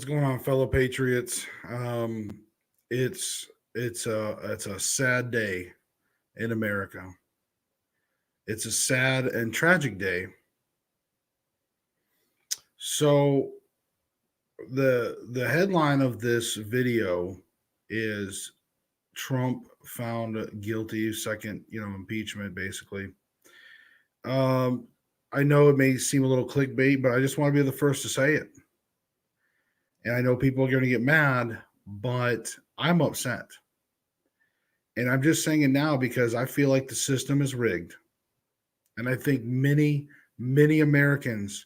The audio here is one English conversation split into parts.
What's going on, fellow patriots? It's a sad day in America. It's a sad and tragic day. So the headline of this video is Trump found guilty, second impeachment, basically. Um, I know it may seem a little clickbait, but I just want to be the first to say it. And I know people are going to get mad, but I'm upset. And I'm just saying it now because I feel like the system is rigged. And I think many Americans,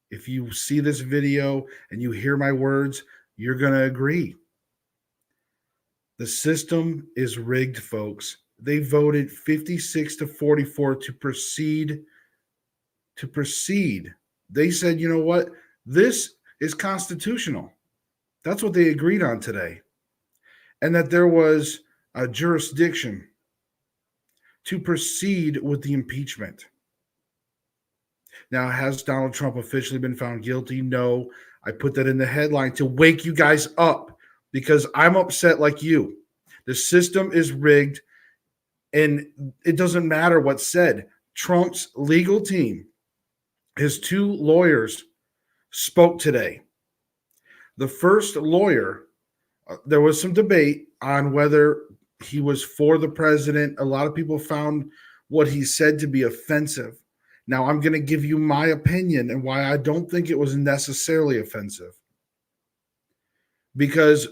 if you see this video and you hear my words, you're going to agree. The system is rigged, folks. They voted 56 to 44 to proceed. They said, you know what? This is constitutional. That's what they agreed on today. And that there was a jurisdiction to proceed with the impeachment. Now, has Donald Trump officially been found guilty? No. I put that in the headline to wake you guys up because I'm upset like you. The system is rigged, and it doesn't matter what's said. Trump's legal team, his two lawyers, spoke today. The first lawyer, there was some debate on whether he was for the president. A lot of people found what he said to be offensive. Now, I'm going to give you my opinion and why I don't think it was necessarily offensive. Because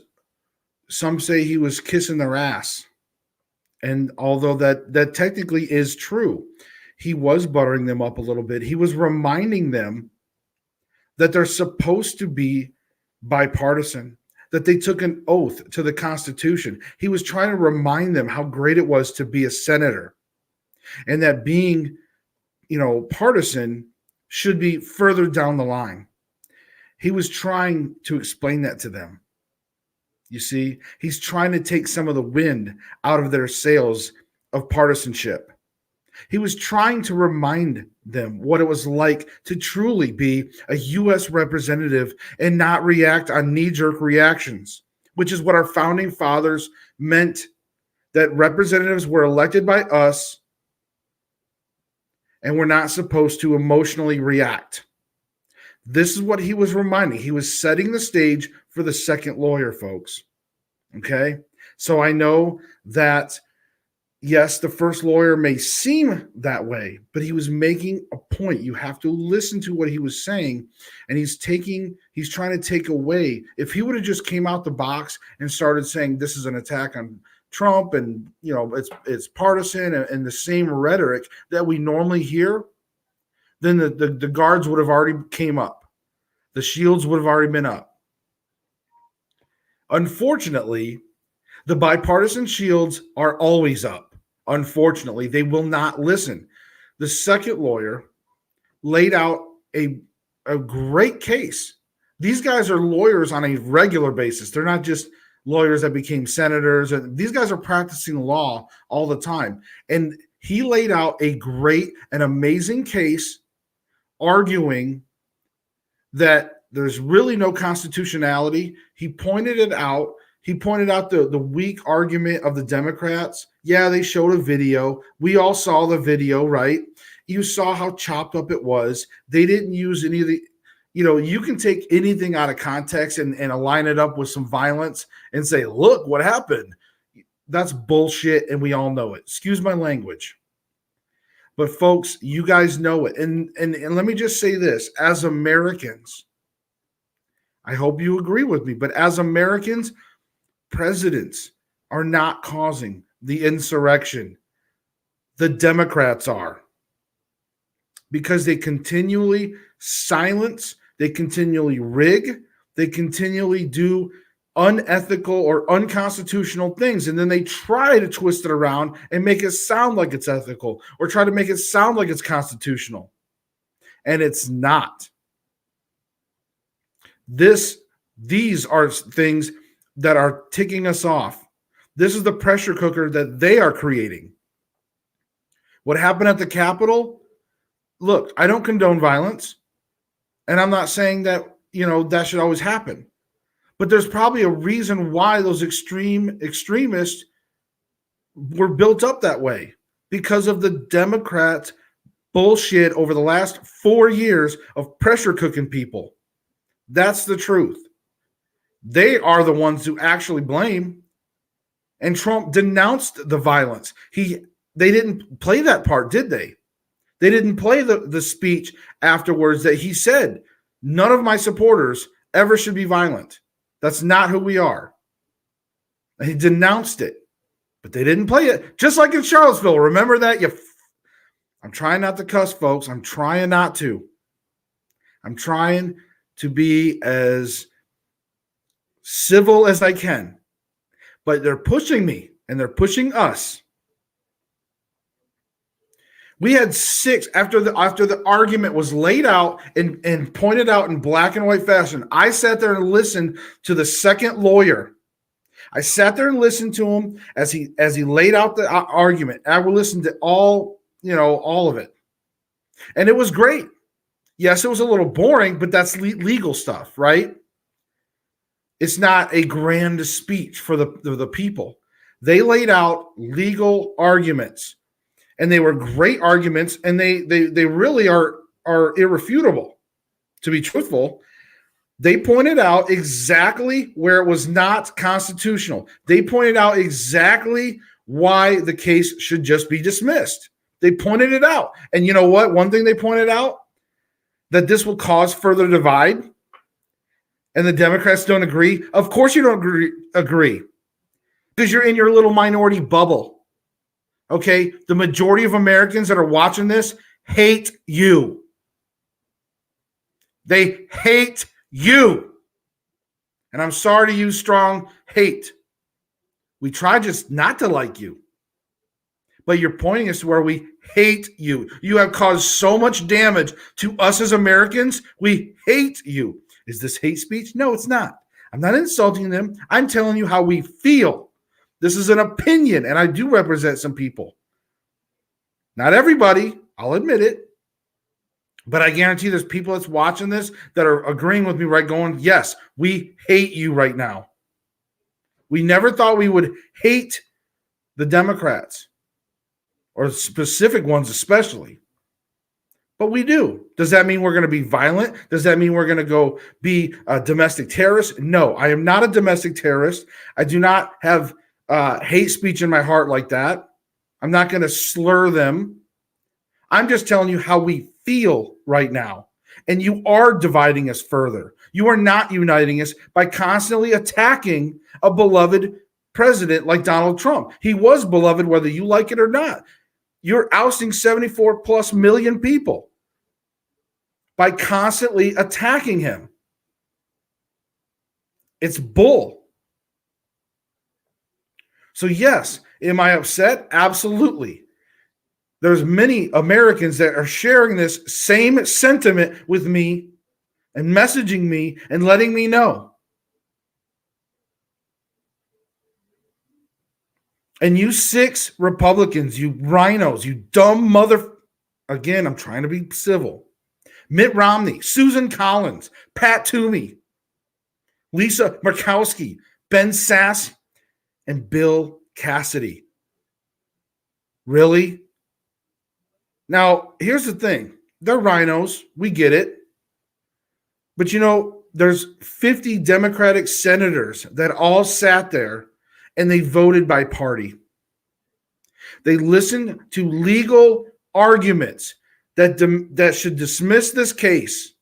some say he was kissing their ass. And although that technically is true, he was buttering them up a little bit. He was reminding them that they're supposed to be bipartisan, that they took an oath to the Constitution. He was trying to remind them how great it was to be a senator and that being, partisan should be further down the line. He was trying to explain that to them. You see, he's trying to take some of the wind out of their sails of partisanship. He was trying to remind them what it was like to truly be a U.S. representative and not react on knee-jerk reactions, which is what our founding fathers meant, that representatives were elected by us and we're not supposed to emotionally react. This is what he was reminding. He was setting the stage for the second lawyer, folks. Okay? So I know that, yes, the first lawyer may seem that way, but he was making a point. You have to listen to what he was saying, and he's trying to take away. If he would have just came out the box and started saying this is an attack on Trump and it's partisan and the same rhetoric that we normally hear, then the guards would have already came up. The shields would have already been up. Unfortunately, the bipartisan shields are always up. Unfortunately, they will not listen. The second lawyer laid out a great case. These guys are lawyers on a regular basis. They're not just lawyers that became senators. These guys are practicing law all the time. And he laid out a great and amazing case arguing that there's really no constitutionality. He pointed it out. He pointed out the weak argument of the Democrats. Yeah, they showed a video. We all saw the video, right? You saw how chopped up it was. They didn't use any of the, you can take anything out of context and align it up with some violence and say, look what happened. That's bullshit, and we all know it. Excuse my language. But folks, you guys know it. And let me just say this. As Americans, I hope you agree with me, but as Americans, presidents are not causing the insurrection. The Democrats are. Because they continually silence, they continually rig, they continually do unethical or unconstitutional things, and then they try to twist it around and make it sound like it's ethical or try to make it sound like it's constitutional. And it's not. These are things that are ticking us off. This is the pressure cooker that they are creating. What happened at the Capitol? Look, I don't condone violence, and I'm not saying that, that should always happen. But there's probably a reason why those extremists were built up that way, because of the Democrats' bullshit over the last 4 years of pressure cooking people. That's the truth. They are the ones who actually blame. And Trump denounced the violence. They didn't play that part, did they? They didn't play the speech afterwards that he said, none of my supporters ever should be violent. That's not who we are. And he denounced it, but they didn't play it. Just like in Charlottesville. Remember that? I'm trying not to cuss, folks. I'm trying not to. I'm trying to be as civil as I can. But they're pushing me, and they're pushing us. We had 6 after the argument was laid out and pointed out in black and white fashion. I sat there and listened to the second lawyer. I sat there and listened to him as he laid out the argument. I would listen to all of it, and it was great. Yes, it was a little boring, but that's legal stuff, right? It's not a grand speech for the people. They laid out legal arguments, and they were great arguments, and they really are irrefutable. To be truthful, they pointed out exactly where it was not constitutional. They pointed out exactly why the case should just be dismissed. They pointed it out. And you know what? One thing they pointed out, that this will cause further divide. And the Democrats don't agree. Of course you don't agree. Because you're in your little minority bubble. Okay? The majority of Americans that are watching this hate you. They hate you. And I'm sorry to use strong hate. We try just not to like you. But you're pointing us to where we hate you. You have caused so much damage to us as Americans. We hate you. Is this hate speech? No, it's not. I'm not insulting them. I'm telling you how we feel. This is an opinion, and I do represent some people. Not everybody, I'll admit it. But I guarantee there's people that's watching this that are agreeing with me, right? Going, yes, we hate you right now. We never thought we would hate the Democrats, or specific ones especially. But we do. Does that mean we're going to be violent? Does that mean we're going to go be a domestic terrorist? No, I am not a domestic terrorist. I do not have hate speech in my heart like that. I'm not going to slur them. I'm just telling you how we feel right now. And you are dividing us further. You are not uniting us by constantly attacking a beloved president like Donald Trump. He was beloved whether you like it or not. You're ousting 74 plus million people by constantly attacking him. It's bull. So yes, am I upset? Absolutely. There's many Americans that are sharing this same sentiment with me and messaging me and letting me know. And you 6 Republicans, you RINOs, you dumb mother... Again, I'm trying to be civil. Mitt Romney, Susan Collins, Pat Toomey, Lisa Murkowski, Ben Sasse, and Bill Cassidy. Really? Now, here's the thing. They're RINOs. We get it. But there's 50 Democratic senators that all sat there and they voted by party. They listened to legal arguments that should dismiss this case.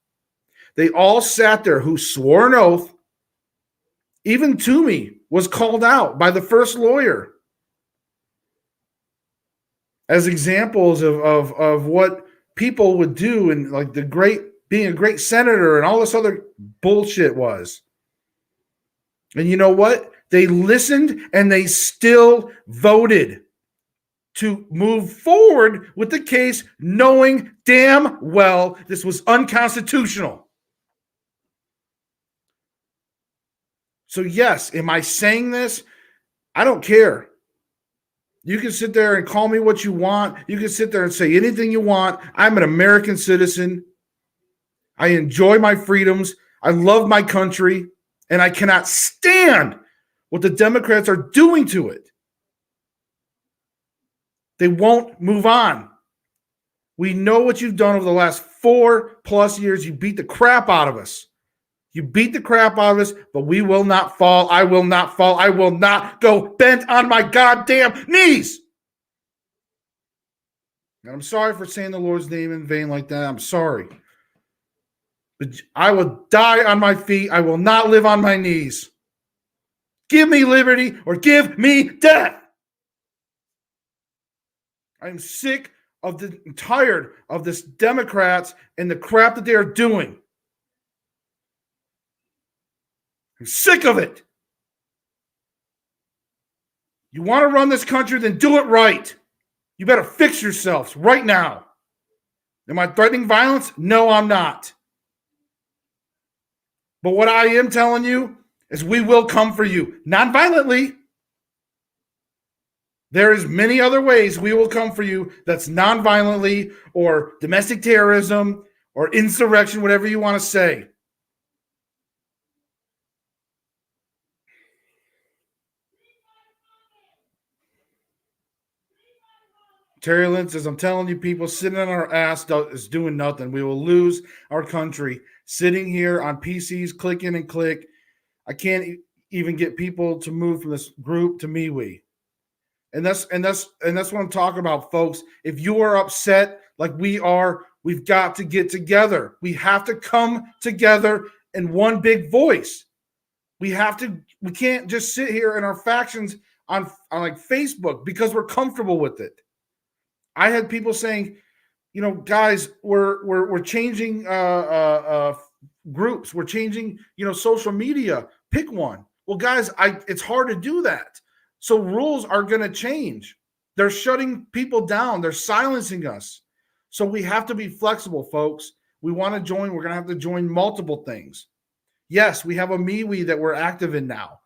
They all sat there who swore an oath. Even Toomey was called out by the first lawyer as examples of what people would do, and like being a great senator and all this other bullshit was. And you know what? They listened and they still voted to move forward with the case, knowing damn well this was unconstitutional. So yes, am I saying this? I don't care. You can sit there and call me what you want. You can sit there and say anything you want. I'm an American citizen. I enjoy my freedoms. I love my country. And I cannot stand what the Democrats are doing to it. They won't move on. We know what you've done over the last 4+ years. You beat the crap out of us. You beat the crap out of us, but we will not fall. I will not fall. I will not go bent on my goddamn knees. And I'm sorry for saying the Lord's name in vain like that. I'm sorry. But I will die on my feet. I will not live on my knees. Give me liberty or give me death. I'm sick of tired of this Democrats and the crap that they are doing. I'm sick of it. You want to run this country, then do it right. You better fix yourselves right now. Am I threatening violence? No, I'm not. But what I am telling you is we will come for you, non-violently. There is many other ways we will come for you that's non-violently or domestic terrorism or insurrection, whatever you want to say. Terry Lynn says, I'm telling you, people sitting on our ass is doing nothing. We will lose our country sitting here on PCs, clicking and click. I can't even get people to move from this group to MeWe. And that's what I'm talking about, folks. If you are upset like we are, we've got to get together. We have to come together in one big voice. We can't just sit here in our factions on like Facebook because we're comfortable with it. I had people saying, guys, we're changing groups. We're changing, social media. Pick one. Well, guys, it's hard to do that. So rules are going to change. They're shutting people down. They're silencing us. So we have to be flexible, folks. We want to join. We're going to have to join multiple things. Yes, we have a MeWe that we're active in now.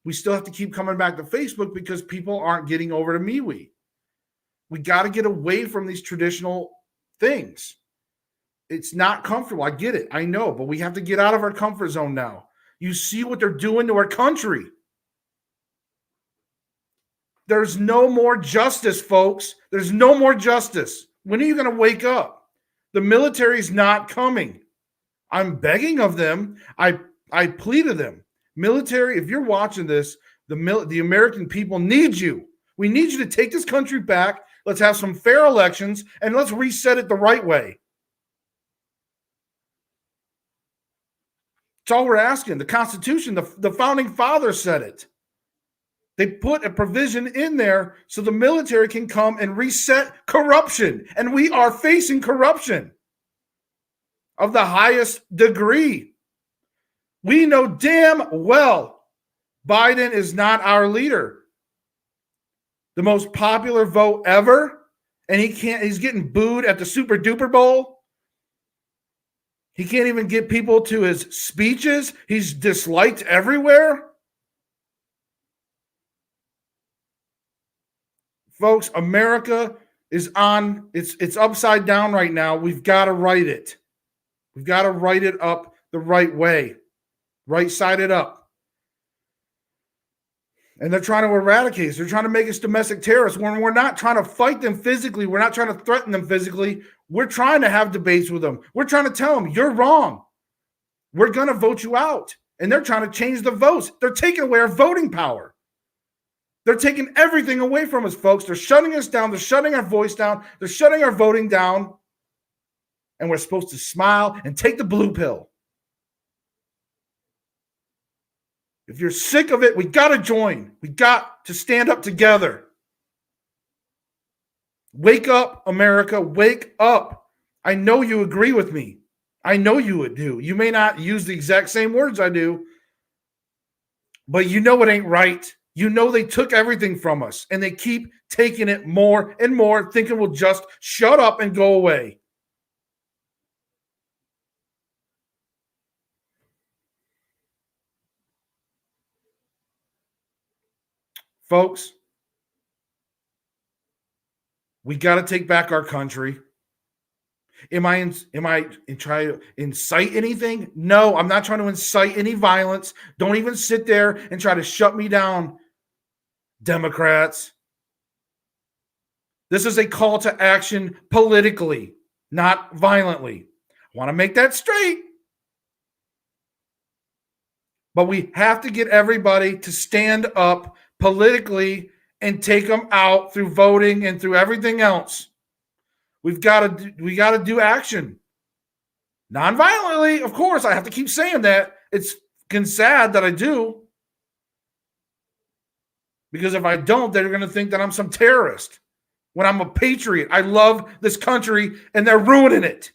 We still have to keep coming back to Facebook because people aren't getting over to MeWe. We got to get away from these traditional things. It's not comfortable. I get it. I know, but we have to get out of our comfort zone now. You see what they're doing to our country. There's no more justice, folks. There's no more justice. When are you going to wake up? The military's not coming. I'm begging of them. I plead to them. Military, if you're watching this, the American people need you. We need you to take this country back. Let's have some fair elections, and let's reset it the right way. That's all we're asking. The Constitution, the Founding Fathers said it. They put a provision in there so the military can come and reset corruption. And we are facing corruption of the highest degree. We know damn well Biden is not our leader. The most popular vote ever, and he's getting booed at the Super Duper Bowl. He can't even get people to his speeches. He's disliked everywhere. Folks, America is it's upside down right now. We've got to right it. We've got to right it up the right way. Right side it up. And they're trying to eradicate us. They're trying to make us domestic terrorists. When we're not trying to fight them physically, we're not trying to threaten them physically. We're trying to have debates with them. We're trying to tell them, you're wrong. We're going to vote you out. And they're trying to change the votes. They're taking away our voting power. They're taking everything away from us, folks. They're shutting us down. They're shutting our voice down. They're shutting our voting down. And we're supposed to smile and take the blue pill. If you're sick of it, we got to join. We got to stand up together. Wake up, America. Wake up. I know you agree with me. I know you would do. You may not use the exact same words I do, but you know it ain't right. You know they took everything from us, and they keep taking it more and more, thinking we'll just shut up and go away. Folks, we got to take back our country. Am I trying to incite anything? No, I'm not trying to incite any violence. Don't even sit there and try to shut me down, Democrats. This is a call to action politically, not violently. I want to make that straight. But we have to get everybody to stand up politically and take them out through voting and through everything else. We got to do action. Non-violently, of course. I have to keep saying that. It's sad that I do. Because if I don't, they're going to think that I'm some terrorist when I'm a patriot. I love this country and they're ruining it.